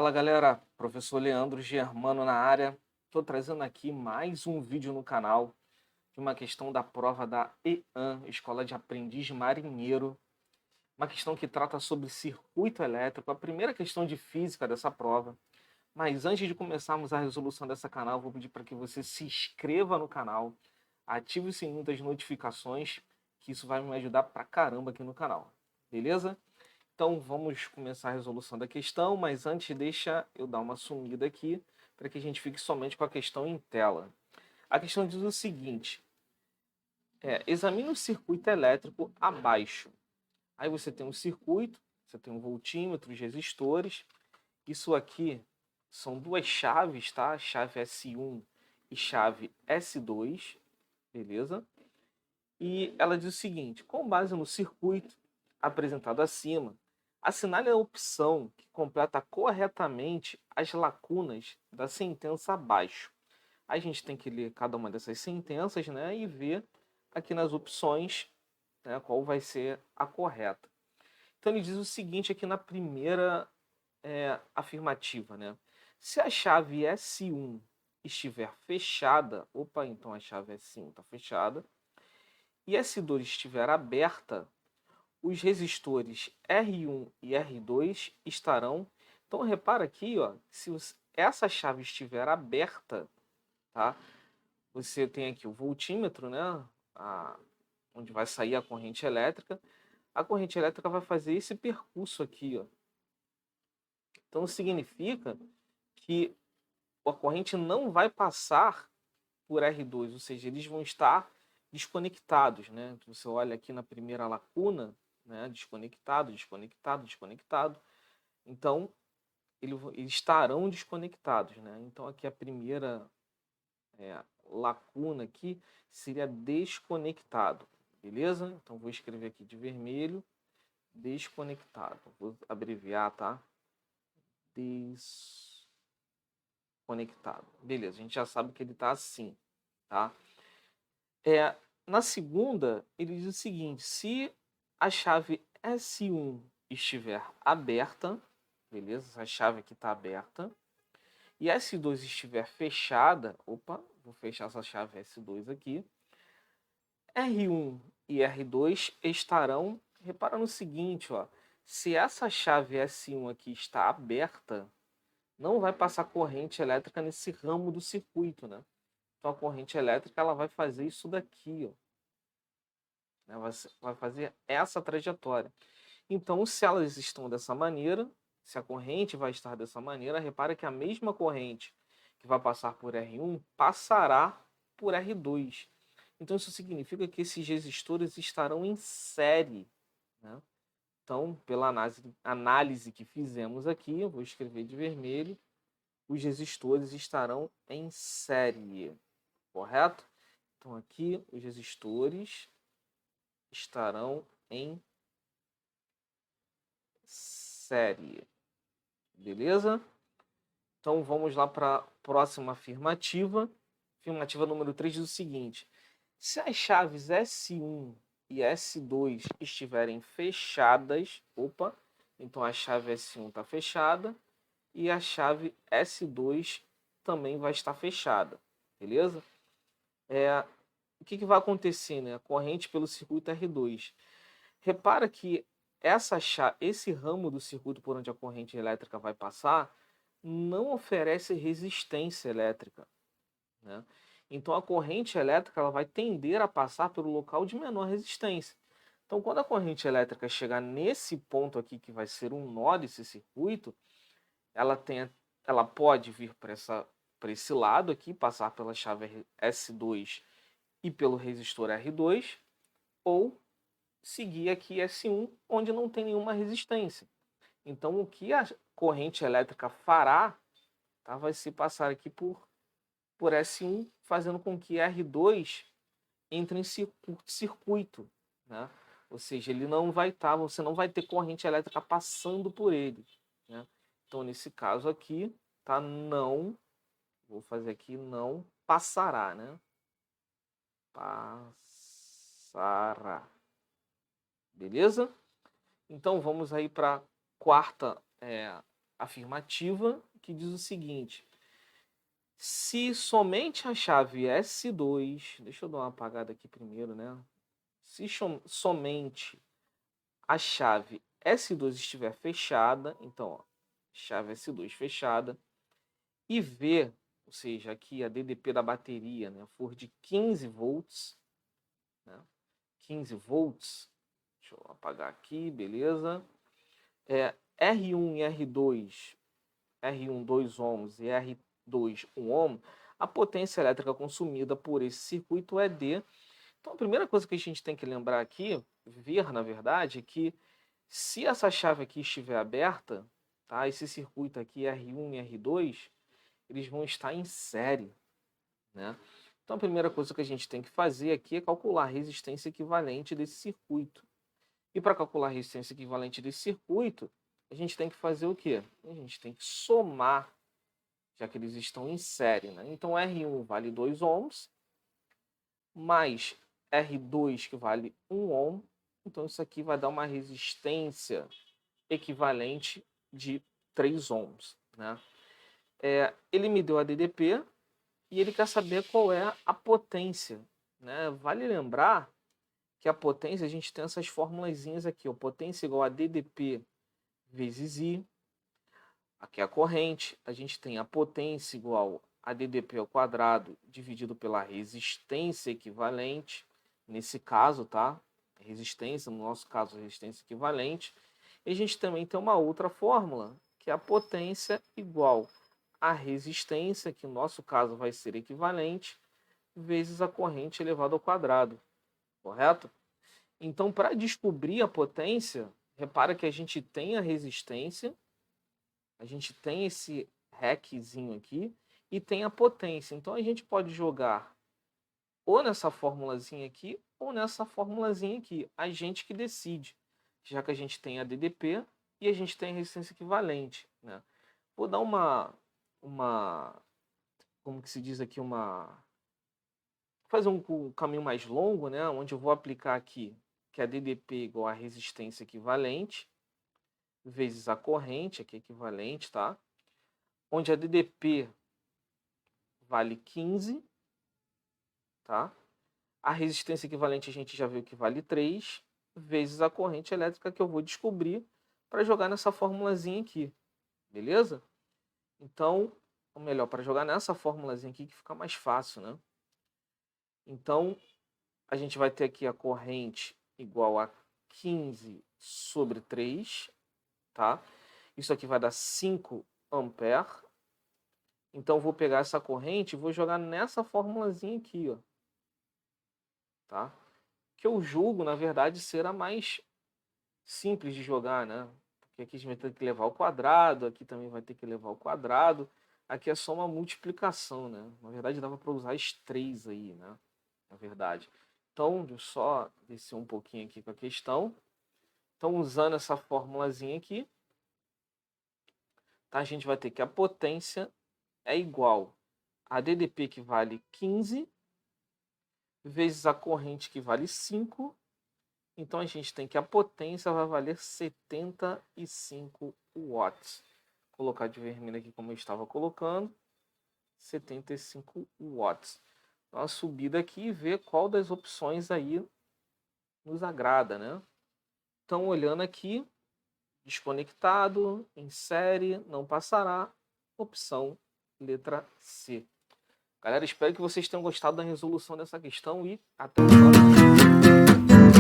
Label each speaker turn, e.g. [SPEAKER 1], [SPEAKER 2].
[SPEAKER 1] Fala galera, professor Leandro Germano na área. Estou trazendo aqui mais um vídeo no canal de uma questão da prova da EAN, Escola de Aprendiz Marinheiro. Uma questão que trata sobre circuito elétrico, a primeira questão de física dessa prova. Mas antes de começarmos a resolução dessa canal, vou pedir para que você se inscreva no canal, ative o sininho das notificações, que isso vai me ajudar pra caramba aqui no canal, beleza? Então vamos começar a resolução da questão, mas antes deixa eu dar uma sumida aqui para que a gente fique somente com a questão em tela. A questão diz o seguinte: examine o circuito elétrico abaixo. Aí você tem um circuito, você tem um voltímetro, os resistores. Isso aqui são duas chaves, tá? Chave S1 e chave S2, beleza? E ela diz o seguinte: com base no circuito apresentado acima, assinale a opção que completa corretamente as lacunas da sentença abaixo. Aí a gente tem que ler cada uma dessas sentenças, né, e ver aqui nas opções, né, qual vai ser a correta. Então ele diz o seguinte aqui na primeira afirmativa, né? Se a chave S1 estiver fechada, opa, então a chave S1 está fechada, e S2 estiver aberta, os resistores R1 e R2 estarão. Então repara aqui, ó, se essa chave estiver aberta, tá? Você tem aqui o voltímetro, né? Onde vai sair a corrente elétrica. A corrente elétrica vai fazer esse percurso aqui, ó. Então significa que a corrente não vai passar por R2, ou seja, eles vão estar desconectados, né? Então, você olha aqui na primeira lacuna, né? Desconectado, desconectado, desconectado. Então, eles estarão desconectados, né? Então, aqui a primeira lacuna aqui seria desconectado, beleza? Então, vou escrever aqui de vermelho, desconectado. Vou abreviar, tá? Desconectado. Beleza, a gente já sabe que ele está assim, tá? Na segunda, ele diz o seguinte: se a chave S1 estiver aberta, beleza? Essa chave aqui está aberta, e S2 estiver fechada, opa, vou fechar essa chave S2 aqui, R1 e R2 estarão, repara no seguinte, ó, se essa chave S1 aqui está aberta, não vai passar corrente elétrica nesse ramo do circuito, né? Então a corrente elétrica ela vai fazer isso daqui, ó. Vai fazer essa trajetória. Então, se elas estão dessa maneira, se a corrente vai estar dessa maneira, repara que a mesma corrente que vai passar por R1 passará por R2. Então, isso significa que esses resistores estarão em série, né? Então, pela análise que fizemos aqui, eu vou escrever de vermelho, os resistores estarão em série, correto? Então, aqui, os resistores estarão em série. Beleza? Então vamos lá para a próxima afirmativa. Afirmativa número 3 diz o seguinte: se as chaves S1 e S2 estiverem fechadas, opa, então a chave S1 está fechada e a chave S2 também vai estar fechada. Beleza? O que vai acontecer, né? A corrente pelo circuito R2. Repara que esse ramo do circuito por onde a corrente elétrica vai passar não oferece resistência elétrica, né? Então a corrente elétrica ela vai tender a passar pelo local de menor resistência. Então quando a corrente elétrica chegar nesse ponto aqui, que vai ser um nó desse circuito, ela pode vir para esse lado aqui, passar pela chave S2 e pelo resistor R2, ou seguir aqui S1, onde não tem nenhuma resistência. Então, o que a corrente elétrica fará, tá, vai se passar aqui por S1, fazendo com que R2 entre em circuito, né? Ou seja, ele não vai estar, você não vai ter corrente elétrica passando por ele, né? Então, nesse caso aqui, tá, não, vou fazer aqui, não passará, né? Passará. Beleza? Então vamos aí para a quarta afirmativa que diz o seguinte: se somente a chave S2, deixa eu dar uma apagada aqui primeiro, né? Se somente a chave S2 estiver fechada, então, ó, chave S2 fechada, e V, ou seja, aqui a DDP da bateria, né, for de 15 volts, né, 15 volts, deixa eu apagar aqui, beleza? R1 e R2, R1 2 ohms e R2 1 ohm, a potência elétrica consumida por esse circuito é D. Então a primeira coisa que a gente tem que lembrar aqui, ver na verdade, é que se essa chave aqui estiver aberta, tá, esse circuito aqui R1 e R2, eles vão estar em série, né? Então a primeira coisa que a gente tem que fazer aqui é calcular a resistência equivalente desse circuito. E para calcular a resistência equivalente desse circuito, a gente tem que fazer o quê? A gente tem que somar, já que eles estão em série, né? Então R1 vale 2 ohms, mais R2 que vale 1 ohm. Então isso aqui vai dar uma resistência equivalente de 3 ohms, né? Ele me deu a DDP e ele quer saber qual é a potência, né? Vale lembrar que a potência, a gente tem essas formulazinhas aqui, ó, potência igual a DDP vezes I. Aqui é a corrente, a gente tem a potência igual a DDP ao quadrado dividido pela resistência equivalente, nesse caso, tá? Resistência, no nosso caso, resistência equivalente. E a gente também tem uma outra fórmula, que é a potência igual a resistência, que no nosso caso vai ser equivalente, vezes a corrente elevado ao quadrado, correto? Então, para descobrir a potência, repara que a gente tem a resistência, a gente tem esse RECzinho aqui e tem a potência. Então, a gente pode jogar ou nessa formulazinha aqui ou nessa formulazinha aqui. A gente que decide, já que a gente tem a DDP e a gente tem a resistência equivalente, né? Vou dar como que se diz aqui, fazer um caminho mais longo, né? Onde eu vou aplicar aqui que a DDP é igual a resistência equivalente vezes a corrente, aqui é equivalente, tá? Onde a DDP vale 15, tá? A resistência equivalente a gente já viu que vale 3, vezes a corrente elétrica que eu vou descobrir para jogar nessa formulazinha aqui, beleza? Então, ou melhor, para jogar nessa formulazinha aqui que fica mais fácil, né? Então, a gente vai ter aqui a corrente igual a 15 sobre 3, tá? Isso aqui vai dar 5 ampere. Então, vou pegar essa corrente e vou jogar nessa formulazinha aqui, ó. Tá? Que eu julgo, na verdade, ser a mais simples de jogar, né? Porque aqui a gente vai ter que levar ao quadrado, aqui também vai ter que levar ao quadrado. Aqui é só uma multiplicação, né? Na verdade, dava para usar as 3 aí, né? Na verdade. Então, deixa eu só descer um pouquinho aqui com a questão. Então, usando essa formulazinha aqui, tá? A gente vai ter que a potência é igual a DDP, que vale 15, vezes a corrente, que vale 5. Então, a gente tem que a potência vai valer 75 watts. Vou colocar de vermelho aqui como eu estava colocando. 75 watts. Então, a subida aqui e ver qual das opções aí nos agrada, né? Então, olhando aqui, desconectado, em série, não passará. Opção letra C. Galera, espero que vocês tenham gostado da resolução dessa questão e até o próximo.